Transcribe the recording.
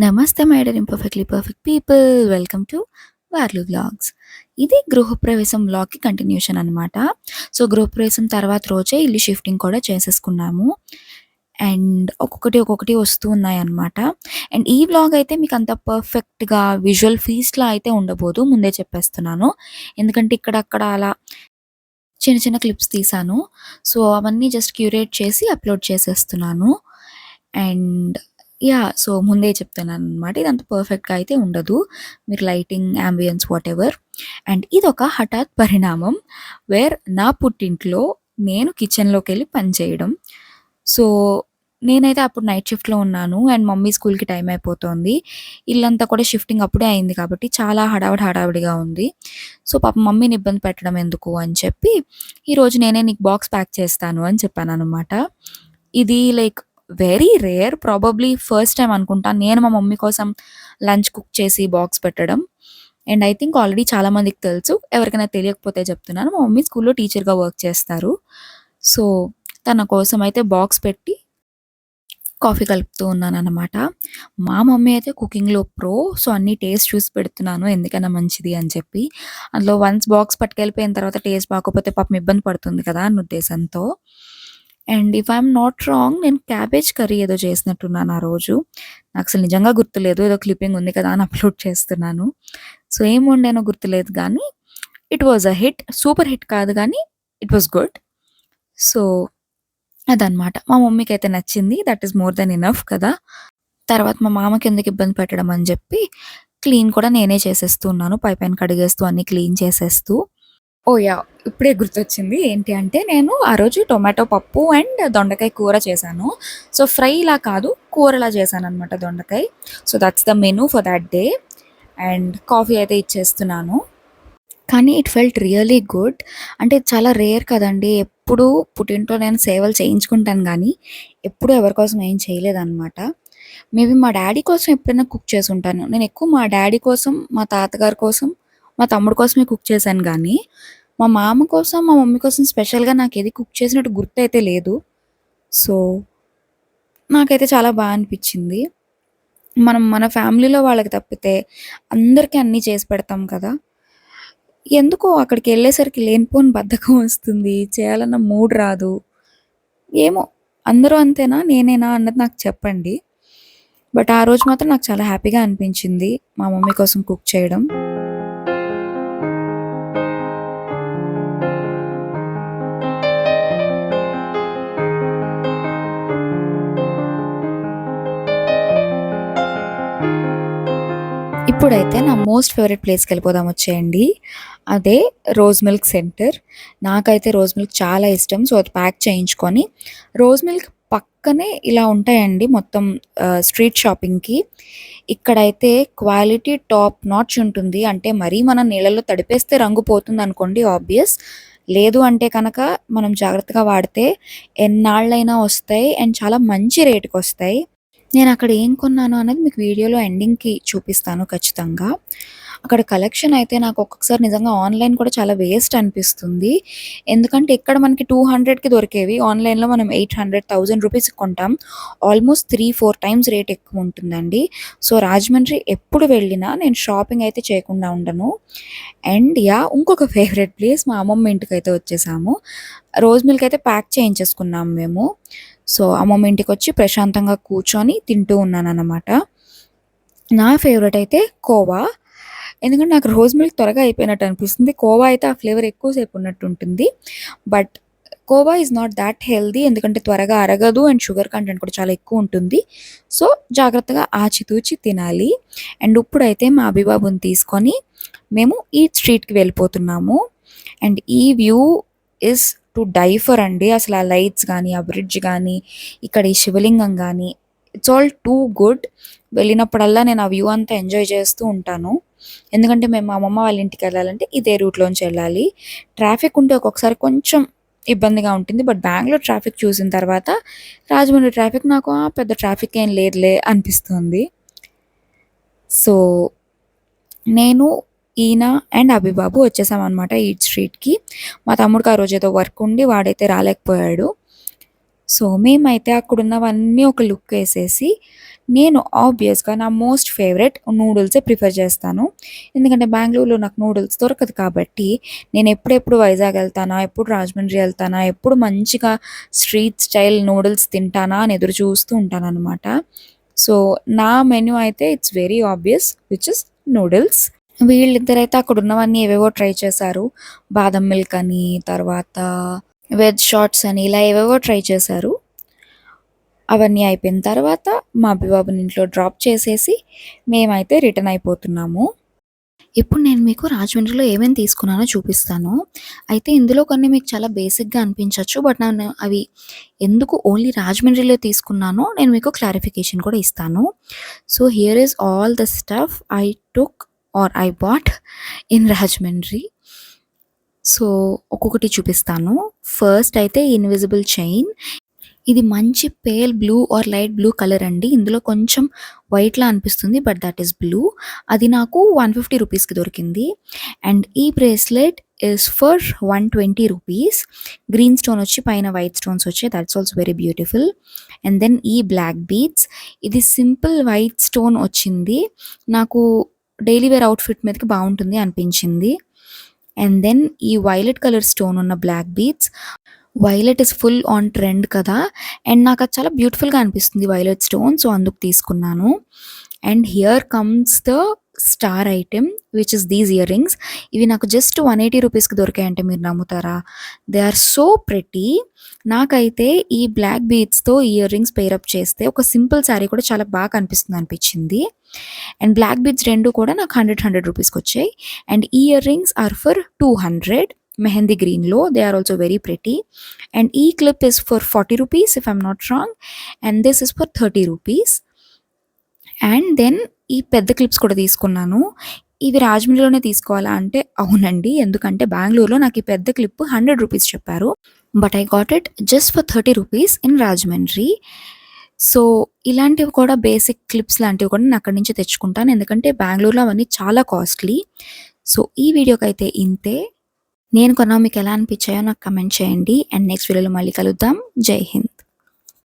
నమస్తే my dear imperfectly perfect people. Welcome to వార్లు vlogs. ఇది గృహప్రవేశం వ్లాగ్‌కి కంటిన్యూషన్ అనమాట. సో, గృహప్రవేశం తర్వాత రోజే ఇల్లు షిఫ్టింగ్ కూడా చేసేసుకున్నాము. అండ్ ఒక్కొక్కటి వస్తూ ఉన్నాయన్నమాట. అండ్ ఈ వ్లాగ్ అయితే మీకంత పర్ఫెక్ట్‌గా విజువల్ ఫీస్ట్‌లా అయితే ఉండబోదు. ముందే చెప్పేస్తున్నాను. ఎందుకంటే ఇక్కడక్కడ అలా చిన్న చిన్న క్లిప్స్ తీశాను. సో, అవన్నీ జస్ట్ క్యూరేట్ చేసి అప్‌లోడ్ చేసేస్తున్నాను. అండ్ సో, ముందే చెప్తున్నాననమాట. ఇదంత పర్ఫెక్ట్‌గా అయితే ఉండదు. మీరు లైటింగ్, యాంబియన్స్ వాటెవర్. అండ్ ఇదొక హఠాత్ పరిణామం నా పుట్టింట్లో నేను కిచెన్‌లోకెళ్ళి పని చేయడం. సో, నేనైతే అప్పుడు నైట్ షిఫ్ట్‌లో ఉన్నాను. అండ్ మమ్మీ స్కూల్‌కి టైం అయిపోతోంది. ఇల్లంతా కూడా షిఫ్టింగ్ అప్పుడే అయింది కాబట్టి చాలా హడావిడిగా ఉంది. సో, పాపం మమ్మీని ఇబ్బంది పెట్టడం ఎందుకు అని చెప్పి, ఈరోజు నేనే నీకు బాక్స్ ప్యాక్ చేస్తాను అని చెప్పాననమాట. ఇది like very rare, probably first time అనుకుంటా నేను మా మమ్మీ కోసం లంచ్ కుక్ చేసి బాక్స్ పెట్టడం. అండ్ ఐ థింక్ ఆల్రెడీ చాలా మందికి తెలుసు. ఎవరికైనా తెలియకపోతే చెప్తున్నాను. మా మమ్మీ స్కూల్‌లో టీచర్‌గా వర్క్ చేస్తారు. సో, తన కోసం అయితే బాక్స్ పెట్టి కాఫీ కలుపుతూ ఉన్నాననమాట. మా మమ్మీ అయితే కుకింగ్‌లో ప్రో. సో, అన్నీ టేస్ట్ చూసి పెడుతున్నాను ఎందుకైనా మంచిది అని చెప్పి. అందులో వన్స్ బాక్స్ పట్టుకెళ్ళిపోయిన తర్వాత టేస్ట్ బాగోకపోతే పాపం ఇబ్బంది పడుతుంది కదా అన్న ఉద్దేశంతో. And if I'm not wrong, నేను క్యాబేజ్ కర్రీ ఏదో చేసినట్టున్నాను ఆ రోజు. నాకసలు నిజంగా గుర్తులేదు. ఏదో క్లిప్పింగ్ ఉంది కదా అని అప్‌లోడ్ చేస్తున్నాను. సో, ఏం వండానో గుర్తులేదు గానీ it was a hit. Super hit కాదు గానీ ఇట్ వాస్ గుడ్. సో, అదనమాట. మా మమ్మీకైతే నచ్చింది. That is more than enough కదా! తర్వాత మా మామకెందుకు ఇబ్బంది పెట్టడం అని జెప్పి, క్లీన్ కూడా నేనే చేసేస్తూ ఉన్నాను. పైపైన కడిగేస్తూ అన్నీ క్లీన్ చేసేస్తూ. ఓహ్! యాహ్! ఇప్పుడే గుర్తొచ్చింది. ఏంటి అంటే, నేను ఆ రోజు టొమాటో పప్పు అండ్ దొండకాయ కూర చేశాను. సో, ఫ్రైలా కాదు, కూరలా చేశాననమాట దొండకాయ. So, that's the menu for that day. And coffee అయితే ఇచ్చేస్తున్నాను. కానీ ఇట్ ఫెల్ట్ రియల్లీ గుడ్. అంటే చాలా రేర్ కదండీ! ఎప్పుడూ పుట్టింట్లో నేను సేవలు చేయించుకుంటాను గానీ, ఎప్పుడూ ఎవరి కోసం ఏం చేయలేదనమాట. మేబీ మా డ్యాడీ కోసం ఎప్పుడైనా కుక్ చేసుంటాను. నేనెక్కువ మా డ్యాడీ కోసం, మా తాతగారి కోసం, మా తమ్ముడు కోసమే కుక్ చేశాను గానీ, మా మామ కోసం, మా మమ్మీ కోసం స్పెషల్‌గా నాకేది కుక్ చేసినట్టు గుర్తయితే లేదు. సో, నాకైతే చాలా అనిపిచ్చింది. మనం మన ఫ్యామిలీలో వాళ్ళకి తప్పితే అందరికీ అన్నీ చేసి పెడతాం కదా! ఎందుకో అక్కడికెళ్ళేసరికి లేనిపోని బద్ధకం వస్తుంది. చేయాలన్న మూడ్ రాదు. ఏమో అందరూ అంతేనా? నేనేనా? అన్నది నాకు చెప్పండి. బట్ ఆ రోజు మాత్రం నాకు చాలా హ్యాపీగా అనిపించింది మా మమ్మీ కోసం కుక్ చేయడం. ఇప్పుడైతే నా మోస్ట్ ఫేవరెట్ ప్లేస్‌కెళ్ళిపోదాం వచ్చేయండి. అదే రోజ్ మిల్క్ సెంటర్. నాకైతే రోజ్ మిల్క్ చాలా ఇష్టం. సో, అది ప్యాక్ చేయించుకొని రోజ్ మిల్క్ పక్కనే ఇలా ఉంటాయండి మొత్తం స్ట్రీట్ షాపింగ్‌కి. ఇక్కడైతే క్వాలిటీ టాప్ నాచ్ ఉంటుంది. అంటే మరీ మనం నీళ్ళలో తడిపేస్తే రంగు పోతుందనుకోండి ఆబ్వియస్. లేదు అంటే కనుక మనం జాగ్రత్తగా వాడితే ఎన్నాళ్ళైనా వస్తాయి. అండ్ చాలా మంచి రేట్‌కొస్తాయి. నేనక్కడ ఏం కొన్నాను అనేది మీకు వీడియోలో ఎండింగ్‌కి చూపిస్తాను ఖచ్చితంగా. అక్కడ కలెక్షన్ అయితే నాకు ఒక్కొక్కసారి నిజంగా ఆన్‌లైన్ కూడా చాలా వేస్ట్ అనిపిస్తుంది. ఎందుకంటే ఇక్కడ మనకి 200కి దొరికేవి ఆన్‌లైన్‌లో మనం 800, 1000 రూపీస్‌కి కొంటాం. ఆల్మోస్ట్ 3, 4 టైమ్స్ రేట్ ఎక్కువుంటుందండి. సో, రాజమండ్రి ఎప్పుడు వెళ్ళినా నేను షాపింగ్ అయితే చేయకుండా ఉండను. అండ్ ఇంకొక ఫేవరెట్ ప్లేస్ మా అమ్మమ్మ ఇంటికైతే వచ్చేసాము. రోజ్ మిల్క్ అయితే ప్యాక్ చేయించేసుకున్నాం మేము. సో, అమ్మమ్మ ఇంటికొచ్చి ప్రశాంతంగా కూర్చొని తింటూ ఉన్నాననమాట. నా ఫేవరెట్ అయితే కోవా. ఎందుకంటే నాకు రోజ్ మిల్క్ త్వరగా అయిపోయినట్టు అనిపిస్తుంది. కోవా అయితే ఆ ఫ్లేవర్ ఎక్కువ సేపు ఉన్నట్టుంటుంది. But khoa is not that healthy, ఎందుకంటే త్వరగా అరగదు అండ్ షుగర్ కంటెంట్ కూడా చాలా ఎక్కువుంటుంది. సో, జాగ్రత్తగా ఆచితూచి తినాలి. అండ్ ఇప్పుడైతే మా అభిబాబుని తీసుకొని మేము ఈట్ స్ట్రీట్‌కి వెళ్ళిపోతున్నాము. అండ్ ఈ view is to die for అండి. అసలు ఆ లైట్స్ గానీ, ఆ బ్రిడ్జ్ గానీ, ఇక్కడ ఈ శివలింగం గానీ, ఇట్స్ ఆల్ టూ గుడ్. వెళ్ళినప్పుడల్లా నేను ఆ వ్యూ అంతా ఎంజాయ్ చేస్తూ ఉంటాను. ఎందుకంటే మేము మా అమ్మమ్మ వాళ్ళ ఇంటికెళ్ళాలంటే ఇదే రూట్‌లోంచి వెళ్ళాలి. ట్రాఫిక్ ఉంటే ఒక్కొక్కసారి కొంచెం ఇబ్బందిగా ఉంటుంది. బట్ బెంగుళూరు ట్రాఫిక్ చూసిన తర్వాత రాజమండ్రి ట్రాఫిక్ నాకు పెద్ద ట్రాఫిక్ ఏం లేదులే అనిపిస్తుంది. సో, నేను, ఈయన అండ్ అభిబాబు వచ్చేసామనమాట ఈట్ స్ట్రీట్‌కి. మా తమ్ముడికి ఆ రోజు ఏదో వర్క్ ఉండి వాడైతే రాలేకపోయాడు. సో, మేమైతే అక్కడున్నవన్నీ ఒక లుక్కేసేసి నేను ఆబ్వియస్‌గా నా మోస్ట్ ఫేవరెట్ నూడిల్సే ప్రిఫర్ చేస్తాను. ఎందుకంటే బెంగుళూరులో నాకు నూడిల్స్ దొరకదు కాబట్టి, నేను ఎప్పుడెప్పుడు వైజాగ్ ఎళ్తానా, ఎప్పుడు రాజమండ్రి ఎళ్తానా, ఎప్పుడు మంచిగా స్ట్రీట్ స్టైల్ నూడిల్స్ తింటానా అని ఎదురు చూస్తూ ఉంటాననమాట. సో, నా మెన్యూ అయితే it's very obvious which is noodles. వీళ్ళిద్దరైతే అక్కడున్నవన్నీ ఏవేవో ట్రై చేశారు. బాదం మిల్క్ అని, తర్వాత వెజ్ షార్ట్స్ అని ఇలా ఏవేవో ట్రై చేశారు. అవన్నీ అయిపోయిన తర్వాత మా అబ్బిబాబుని ఇంట్లో డ్రాప్ చేసేసి మేమైతే రిటర్న్ అయిపోతున్నాము. ఇప్పుడు నేను మీకు రాజమండ్రిలో ఏమేమి తీసుకున్నానో చూపిస్తాను. అయితే ఇందులో కొన్ని మీకు చాలా బేసిక్‌గా అనిపించొచ్చు. బట్ నేను అవి ఎందుకు ఓన్లీ రాజమండ్రిలో తీసుకున్నానో నేను మీకు క్లారిఫికేషన్ కూడా ఇస్తాను. So, here is all the stuff I took or I bought in Rajahmundry. So, ఒక్కొక్కటి చూపిస్తాను. ఫస్ట్ అయితే ఇన్విజిబుల్ చైన్. ఇది మంచి pale blue or light blue colour అండి. ఇందులో కొంచెం వైట్‌లా అనిపిస్తుంది. But that is blue. అది నాకు 150 రూపీస్‌కి దొరికింది. అండ్ ఈ bracelet is for 120 rupees. Green stone వచ్చి పైన వైట్ స్టోన్స్ వచ్చాయి. That's also very beautiful. And then ఈ బ్లాక్ బీడ్స్. ఇది సింపుల్ వైట్ స్టోన్ వచ్చింది. నాకు డైలీ వేర్ అవుట్‌ఫిట్ మీదకి బావుంటుంది అనిపించింది. అండ్ దెన్ ఈ వైలెట్ కలర్ స్టోన్ ఉన్న black beads. Violet is full on trend కదా! అండ్ నాకది చాలా బ్యూటిఫుల్‌గా అనిపిస్తుంది వైలెట్ స్టోన్. సో, అందుకు తీసుకున్నాను. And here comes the star item which is these earrings. ఇవి నాకు జస్ట్ 180 రూపీస్‌కి దొరికాయంటే మీరు నమ్ముతారా? They are so pretty. నాకైతే ఈ బ్లాక్ బీడ్స్‌తో ఇయర్ రింగ్స్ పెయిర్ అప్ చేస్తే ఒక సింపుల్ శారీ కూడా చాలా బాగా కనిపిస్తుంది అనిపించింది. అండ్ బ్లాక్ బీడ్స్ 2 కూడా నాకు 100 రూపీస్‌కొచ్చాయి. అండ్ ఈ earrings are for 200 mehndi గ్రీన్‌లో. They are also very pretty. And ఈ clip is for 40 rupees if I'm not wrong. And this is for 30 rupees. And then ఈ పెద్ద క్లిప్స్ కూడా తీసుకున్నాను. ఇవి రాజమండ్రిలోనే తీసుకోవాలా అంటే అవునండి. ఎందుకంటే బెంగుళూరులో నాకు ఈ పెద్ద క్లిప్ 100 రూపీస్ చెప్పారు. But I got it just for 30 rupees in Rajahmundry. So, ఇలాంటివి కూడా బేసిక్ క్లిప్స్ లాంటివి కూడా నేను అక్కడి నుంచి తెచ్చుకుంటాను. ఎందుకంటే బెంగుళూరులో అవన్నీ చాలా కాస్ట్‌లీ. సో, ఈ వీడియోకైతే ఇంతే. నేను కొన్నవి మీకెలా అనిపించాయో నాకు కమెంట్ చేయండి. అండ్ నెక్స్ట్ వీడియోలో మళ్ళీ కలుద్దాం. జై హింద్.